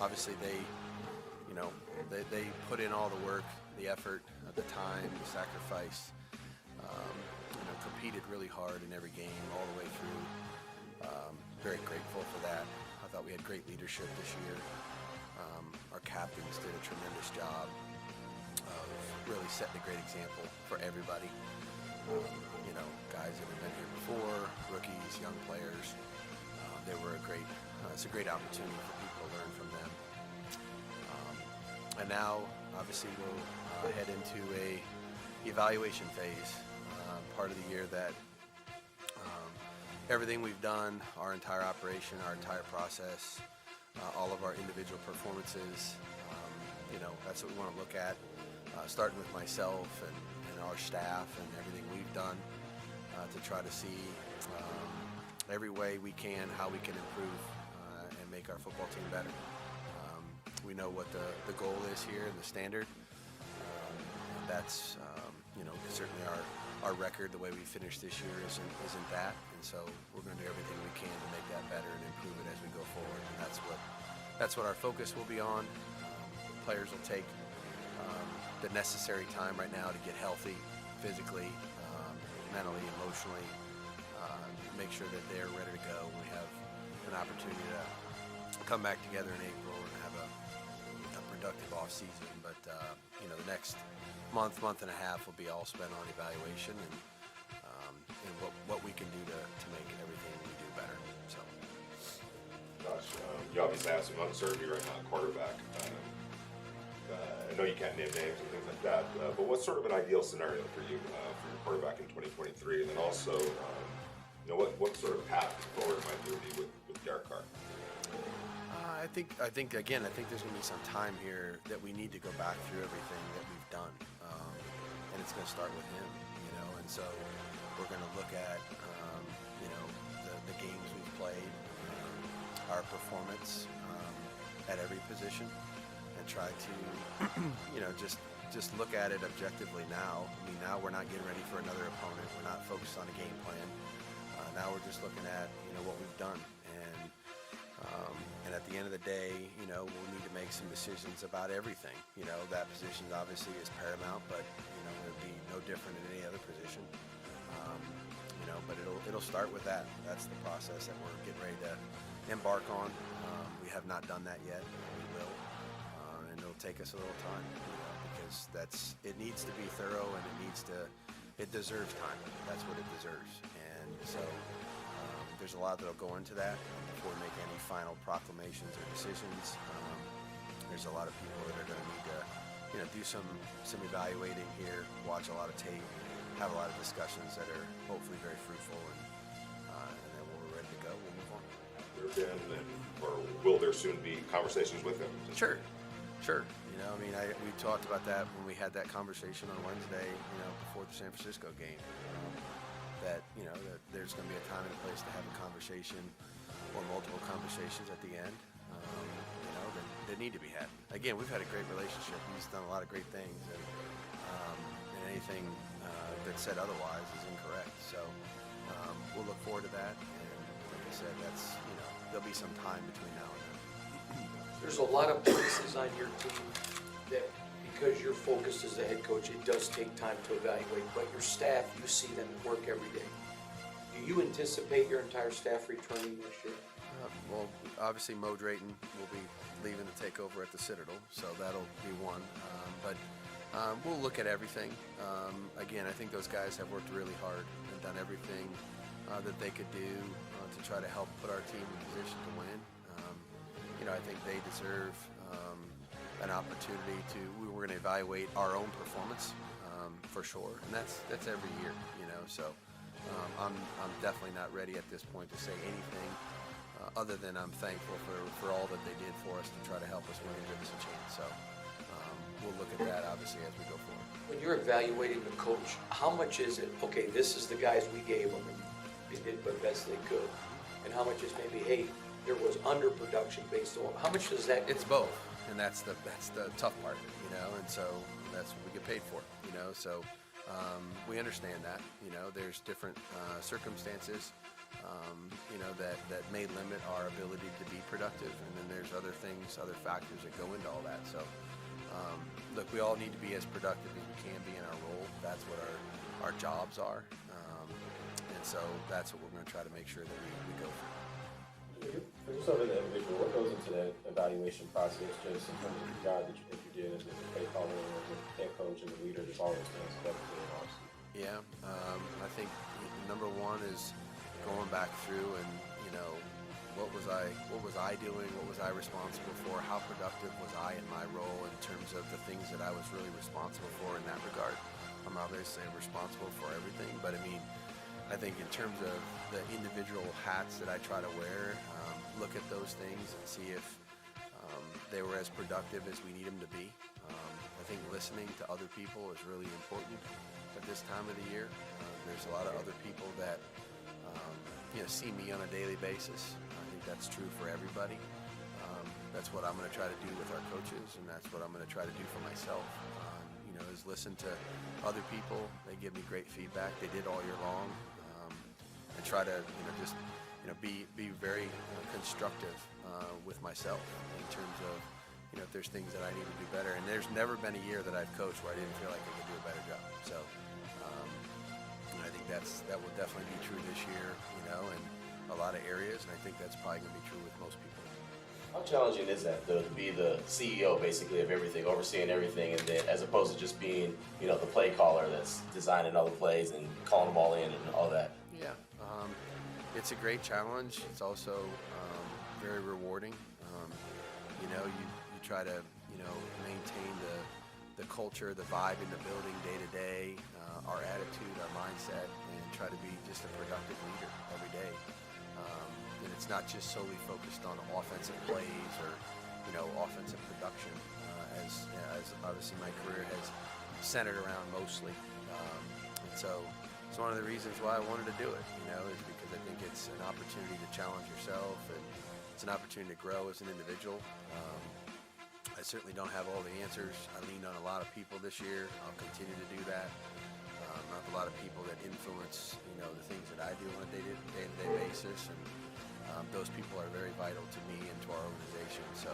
Obviously, they put in all the work, the effort, the time, the sacrifice. Competed really hard in every game all the way through. Very grateful for that. I thought we had great leadership this year. Our captains did a tremendous job of really setting a great example for everybody. Guys that have been here before, rookies, young players. They were it's a great opportunity for people to learn from them. And now, obviously, we'll head into a evaluation phase, part of the year that everything we've done, our entire operation, our entire process, all of our individual performances, that's what we want to look at, starting with myself and our staff and everything we've done to try to see every way we can how we can improve and make our football team better. We know what the goal is here and the standard. That's certainly our record. The way we finished this year isn't that, and so we're going to do everything we can to make that better and improve it as we go forward. And that's what our focus will be on. Players will take the necessary time right now to get healthy, physically, mentally, emotionally, make sure that they're ready to go. We have an opportunity to come back together in April and have a productive off season. But the next month and a half will be all spent on evaluation and what we can do to make everything we do better. So, Josh, you obviously have some uncertainty right now at quarterback. I know you can't name names and things like that, but what's sort of an ideal scenario for you for your quarterback in 2023? And then also, what sort of path forward might there be with Derek Carr? I think there's going to be some time here that we need to go back through everything that we've done, and it's going to start with him, and so we're going to look at, the games we've played, our performance at every position, and try to, just look at it objectively now. I mean, now we're not getting ready for another opponent. We're not focused on a game plan. Now we're just looking at, what we've done, and at the end of the day, we'll need to make some decisions about everything. That position obviously is paramount, but it'll be no different in any other position. But it'll start with that. That's the process that we're getting ready to embark on. We have not done that yet. We will, and it'll take us a little time, because it needs to be thorough, and it deserves time. That's what it deserves, and so. There's a lot that'll go into that before we make any final proclamations or decisions. There's a lot of people that are going to need to, do some evaluating here, watch a lot of tape, have a lot of discussions that are hopefully very fruitful, and then when we're ready to go, we'll move on. There been, or will there soon be conversations with him? Sure. We talked about that when we had that conversation on Wednesday, before the San Francisco game. That there's going to be a time and a place to have a conversation or multiple conversations at the end that need to be had. Again, we've had a great relationship. He's done a lot of great things, and anything that's said otherwise is incorrect. So we'll look forward to that, and like I said, there'll be some time between now and then. There's a lot of places on your team that, because you're focused as the head coach, it does take time to evaluate, but your staff, you see them work every day. Do you anticipate your entire staff returning this year? Well, obviously Mo Drayton will be leaving to take over at the Citadel, so that'll be one. But we'll look at everything. Again, I think those guys have worked really hard and done everything that they could do to try to help put our team in position to win. I think they deserve an opportunity to. We're going to evaluate our own performance for sure, and that's every year. So I'm definitely not ready at this point to say anything other than I'm thankful for all that they did for us to try to help us win and give us a chance. So we'll look at that obviously as we go forward. When you're evaluating the coach, how much is it, okay, this is the guys we gave them and they did the best they could, and how much is maybe, hey, there was underproduction based on, how much does that? It's both, and that's the tough part, and so that's what we get paid for, so we understand that, there's different circumstances, that may limit our ability to be productive, and then there's other things, other factors that go into all that. So look, we all need to be as productive as we can be in our role. That's what our jobs are, and so that's what we're going to try to make sure that we go through. For yourself as an individual, what goes into that evaluation process, just in terms of the job that you're doing as a play caller, as a head coach, and a leader that's always been expected in the office? Yeah, I think number one is going back through and what was I doing? What was I responsible for? How productive was I in my role in terms of the things that I was really responsible for in that regard? I'm obviously responsible for everything, but I think in terms of the individual hats that I try to wear, look at those things and see if they were as productive as we need them to be. I think listening to other people is really important at this time of the year. There's a lot of other people that see me on a daily basis. I think that's true for everybody. That's what I'm going to try to do with our coaches, and that's what I'm going to try to do for myself. Is listen to other people. They give me great feedback. They did all year long, and try to just be very constructive with myself in terms of if there's things that I need to do better. And there's never been a year that I've coached where I didn't feel like I could do a better job. So I think that will definitely be true this year, in a lot of areas, and I think that's probably going to be true with most people. How challenging is that, though, to be the CEO basically of everything, overseeing everything, and then as opposed to just being, the play caller that's designing all the plays and calling them all in and all that? Yeah, it's a great challenge. It's also very rewarding. You try to maintain the culture, the vibe in the building day to day, our attitude, our mindset, and try to be just a productive leader every day. And it's not just solely focused on offensive plays or offensive production, as obviously my career has centered around mostly. And so it's one of the reasons why I wanted to do it, is because I think it's an opportunity to challenge yourself, and it's an opportunity to grow as an individual. I certainly don't have all the answers. I leaned on a lot of people this year. I'll continue to do that. I have a lot of people that influence, the things that I do on a day-to-day basis, and those people are very vital to me and to our organization. So,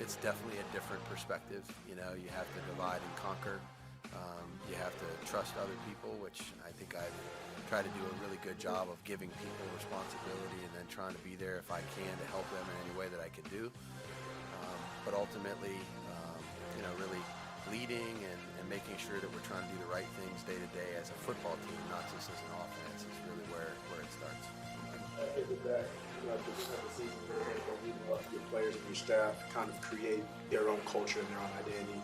it's definitely a different perspective. You have to divide and conquer. You have to trust other people, which I think I've tried to do a really good job of giving people responsibility and then trying to be there if I can to help them in any way that I can do. But ultimately, really leading and making sure that we're trying to do the right things day to day as a football team, not just as an offense, is really where it starts. I think with that, at the end of the season, your players and your staff kind of create their own culture and their own identity.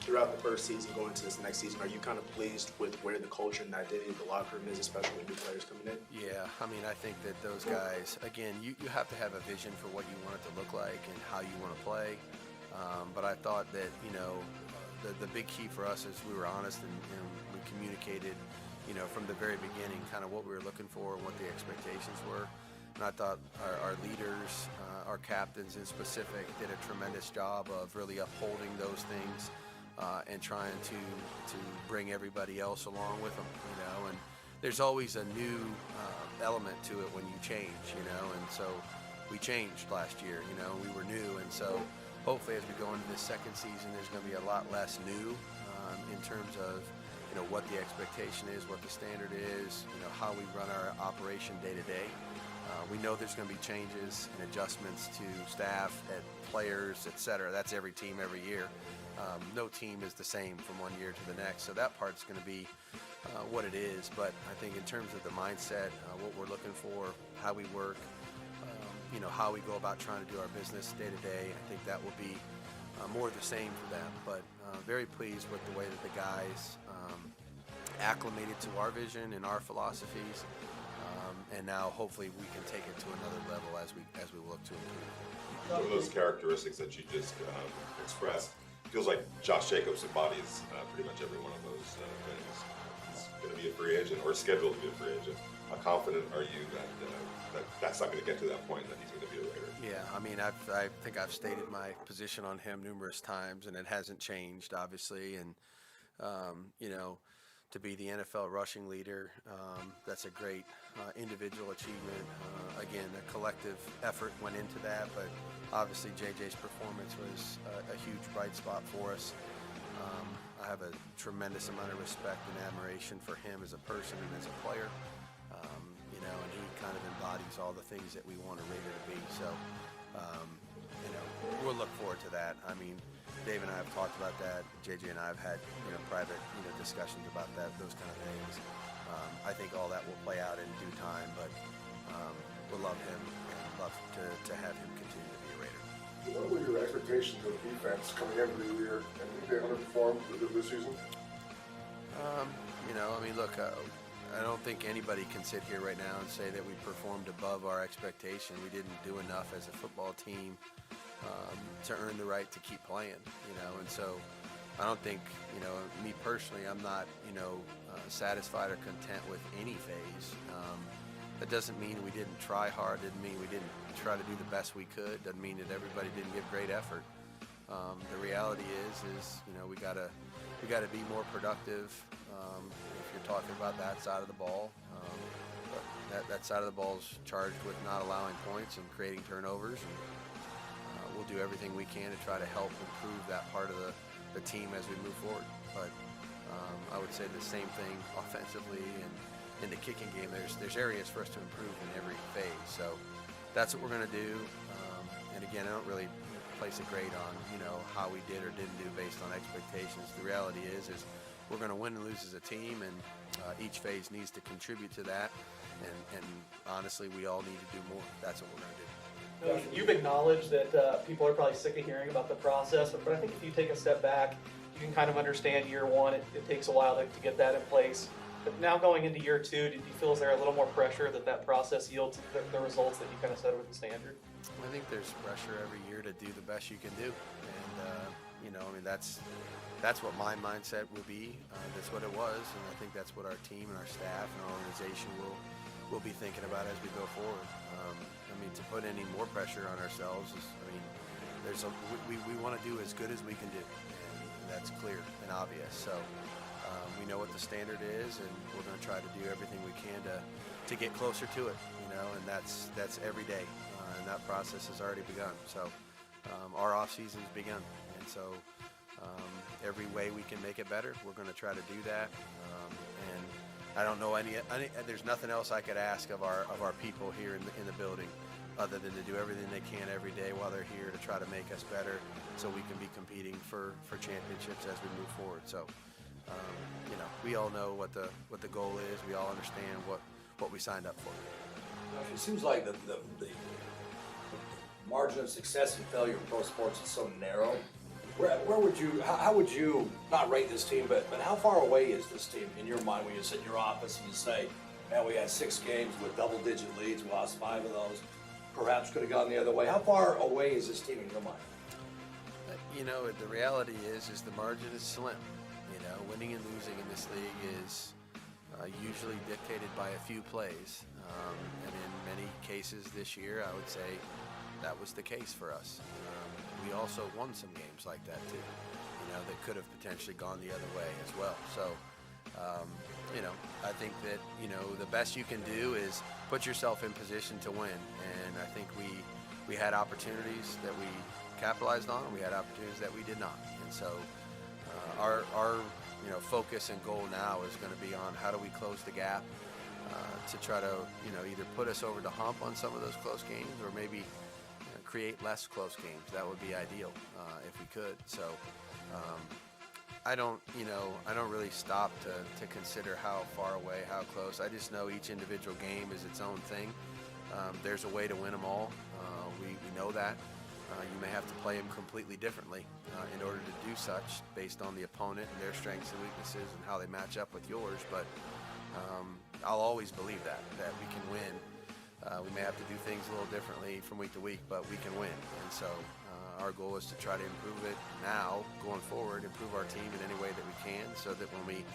Throughout the first season, going into this next season, are you kind of pleased with where the culture and the identity of the locker room is, especially with new players coming in? Yeah, I think that those guys, again, you have to have a vision for what you want it to look like and how you want to play. But I thought that, the big key for us is we were honest and we communicated, from the very beginning kind of what we were looking for and what the expectations were. And I thought our leaders, our captains in specific, did a tremendous job of really upholding those things and trying to bring everybody else along with them, And there's always a new element to it when you change, And so we changed last year, We were new, and so hopefully as we go into this second season, there's going to be a lot less new in terms of what the expectation is, what the standard is, how we run our operation day to day. We know there's going to be changes and adjustments to staff, and players, etc. That's every team every year. No team is the same from one year to the next, so that part's going to be what it is. But I think in terms of the mindset, what we're looking for, how we work, how we go about trying to do our business day to day, I think that will be more of the same for them. But very pleased with the way that the guys acclimated to our vision and our philosophies. And now hopefully we can take it to another level as we look to improve. One of those characteristics that you just expressed feels like Josh Jacobs embodies pretty much every one of those things. He's going to be a free agent or scheduled to be a free agent. How confident are you that that's not going to get to that point that he's going to be a Raider? Yeah, I mean, I think I've stated my position on him numerous times, and it hasn't changed, obviously. And to be the NFL rushing leader, that's a great individual achievement. Again, a collective effort went into that, but obviously JJ's performance was a huge bright spot for us. I have a tremendous amount of respect and admiration for him as a person and as a player. And he kind of embodies all the things that we want a Raider to be. So, we'll look forward to that. I mean, Dave and I have talked about that. JJ and I have had, private, discussions about that, those kind of things. I think all that will play out in due time, but we'll love him and love to have him continue to be a Raider. What were your expectations of defense coming into the year, and did they underperform this season? Look, I don't think anybody can sit here right now and say that we performed above our expectation. We didn't do enough as a football team to earn the right to keep playing, and so I don't think, me personally, I'm not, satisfied or content with any phase. That doesn't mean we didn't try hard, didn't mean we didn't try to do the best we could, doesn't mean that everybody didn't give great effort. The reality is we gotta be more productive. If you're talking about that side of the ball, that side of the ball is charged with not allowing points and creating turnovers, and we'll do everything we can to try to help improve that part of the team as we move forward. But I would say the same thing offensively and in the kicking game. There's areas for us to improve in every phase. So that's what we're going to do. And again, I don't really place a grade on how we did or didn't do based on expectations. The reality is we're going to win and lose as a team, and each phase needs to contribute to that. And honestly, we all need to do more. That's what we're going to do. You've acknowledged that people are probably sick of hearing about the process, but I think if you take a step back, you can kind of understand year one. It takes a while to get that in place. But now going into year two, do you feel is there a little more pressure that process yields the results that you kind of set with the standard? I think there's pressure every year to do the best you can do, and that's what my mindset will be. That's what it was, and I think that's what our team and our staff and our organization will be thinking about as we go forward. To put any more pressure on ourselves is, we want to do as good as we can do, and that's clear and obvious. So we know what the standard is, and we're going to try to do everything we can to get closer to it, and that's every day, and that process has already begun. So our off season's begun, and so every way we can make it better, we're going to try to do that. And I don't know there's nothing else I could ask of our people here in the building, other than to do everything they can every day while they're here to try to make us better, so we can be competing for championships as we move forward. So, we all know what the goal is. We all understand what we signed up for. It seems like the margin of success and failure in pro sports is so narrow. Where would you, how would you not rate this team, but how far away is this team in your mind when you sit in your office and you say, man, we had 6 games with double-digit leads, we lost 5 of those, perhaps could have gone the other way. How far away is this team in your mind? The reality is the margin is slim. Winning and losing in this league is usually dictated by a few plays. And in many cases this year, I would say that was the case for us. We also won some games like that too, that could have potentially gone the other way as well. So, I think that, the best you can do is put yourself in position to win. And I think we had opportunities that we capitalized on, and we had opportunities that we did not. And so our focus and goal now is going to be on how do we close the gap to try to, either put us over the hump on some of those close games, or maybe create less close games. That would be ideal if we could. So I don't really stop to consider how far away, how close. I just know each individual game is its own thing. There's a way to win them all. We know that. You may have to play them completely differently in order to do such, based on the opponent and their strengths and weaknesses and how they match up with yours. But I'll always believe that we can win. We may have to do things a little differently from week to week, but we can win. And so our goal is to try to improve it now, going forward, improve our team in any way that we can, so that when we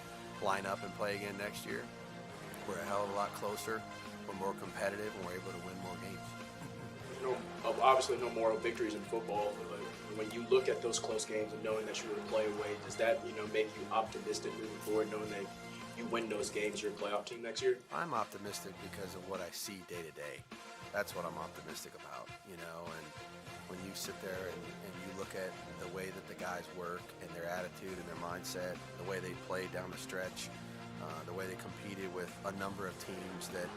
line up and play again next year, we're a hell of a lot closer, we're more competitive, and we're able to win more games. Obviously no moral victories in football, but when you look at those close games and knowing that you're going to play away, does that make you optimistic moving forward, knowing that you win those games, you're a playoff team next year? I'm optimistic because of what I see day to day. That's what I'm optimistic about, and when you sit there and you look at the way that the guys work and their attitude and their mindset, the way they played down the stretch, the way they competed with a number of teams that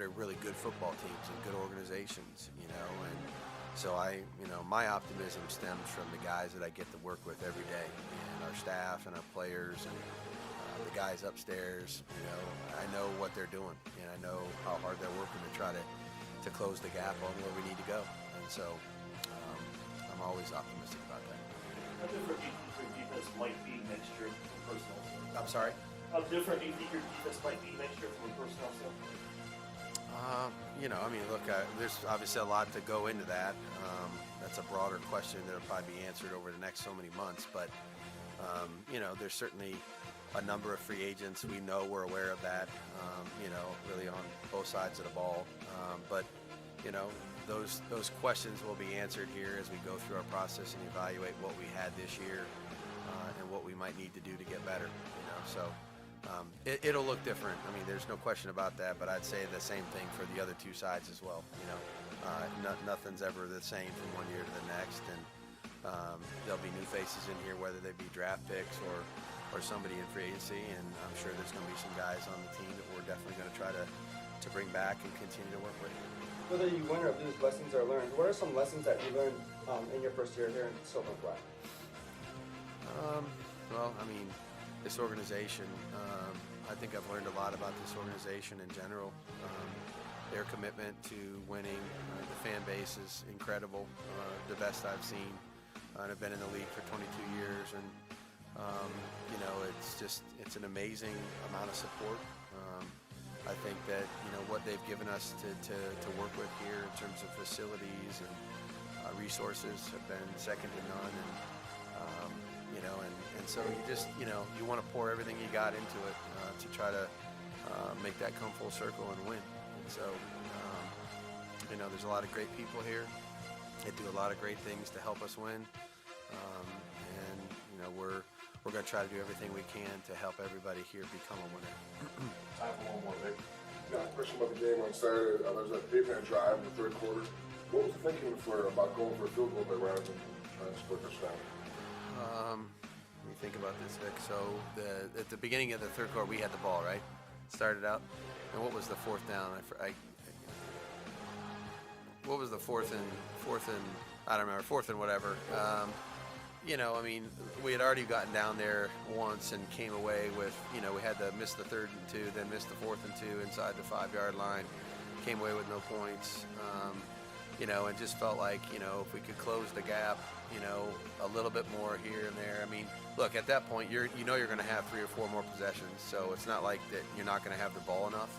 are really good football teams and good organizations, and so my optimism stems from the guys that I get to work with every day, and our staff and our players and the guys upstairs. I know what they're doing, and I know how hard they're working to try to close the gap on where we need to go, and so I'm always optimistic about that. How different do you think your defense might be next year from personnel standpoint? I'm sorry? How different do you think your defense might be next year from a personnel standpoint? Look, there's obviously a lot to go into that. That's a broader question that'll probably be answered over the next so many months. But, there's certainly a number of free agents. We know, we're aware of that, really on both sides of the ball. But those questions will be answered here as we go through our process and evaluate what we had this year and what we might need to do to get better, So it'll look different. There's no question about that, but I'd say the same thing for the other two sides as well. Nothing's ever the same from one year to the next, and there'll be new faces in here, whether they be draft picks or somebody in free agency, and I'm sure there's going to be some guys on the team that we're definitely going to try to bring back and continue to work with. Whether you win or lose, lessons are learned. What are some lessons that you learned in your first year here in Silver and Black? This organization, I think I've learned a lot about this organization in general. Their commitment to winning, the fan base is incredible, the best I've seen. I've been in the league for 22 years, and it's an amazing amount of support. I think that what they've given us to work with here in terms of facilities and resources have been second to none, and so you want to pour everything you got into it to try to make that come full circle and win. And so there's a lot of great people here. They do a lot of great things to help us win, and we're going to try to do everything we can to help everybody here become a winner. Time for one more, Vic. Yeah, question about the game on Saturday. There was that 8-man drive in the third quarter. What was the thinking about going for a field goal by rather than trying to score a touchdown? Let me think about this, Vic. So at the beginning of the third quarter, we had the ball, right? Started out. And what was the fourth down? What was the fourth and I don't remember, fourth and whatever. We had already gotten down there once and came away with, we had to miss the 3rd and 2, then miss the 4th and 2 inside the 5-yard line, came away with no points. And just felt like, if we could close the gap, a little bit more here and there. Look, at that point, you're going to have 3 or 4 more possessions, so it's not like that you're not going to have the ball enough.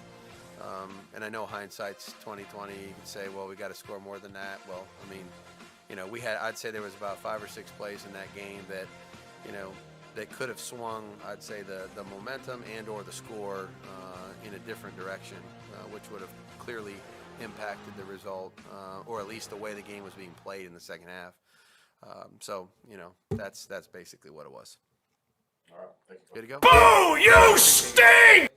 And I know hindsight's 20/20. You can say, well, we got to score more than that. Well, I'd say there was about 5 or 6 plays in that game that, that could have swung, I'd say, the momentum and or the score in a different direction, which would have clearly impacted the result, or at least the way the game was being played in the second half. So that's basically what it was. All right, thank you. Good to go? Boo! You stink!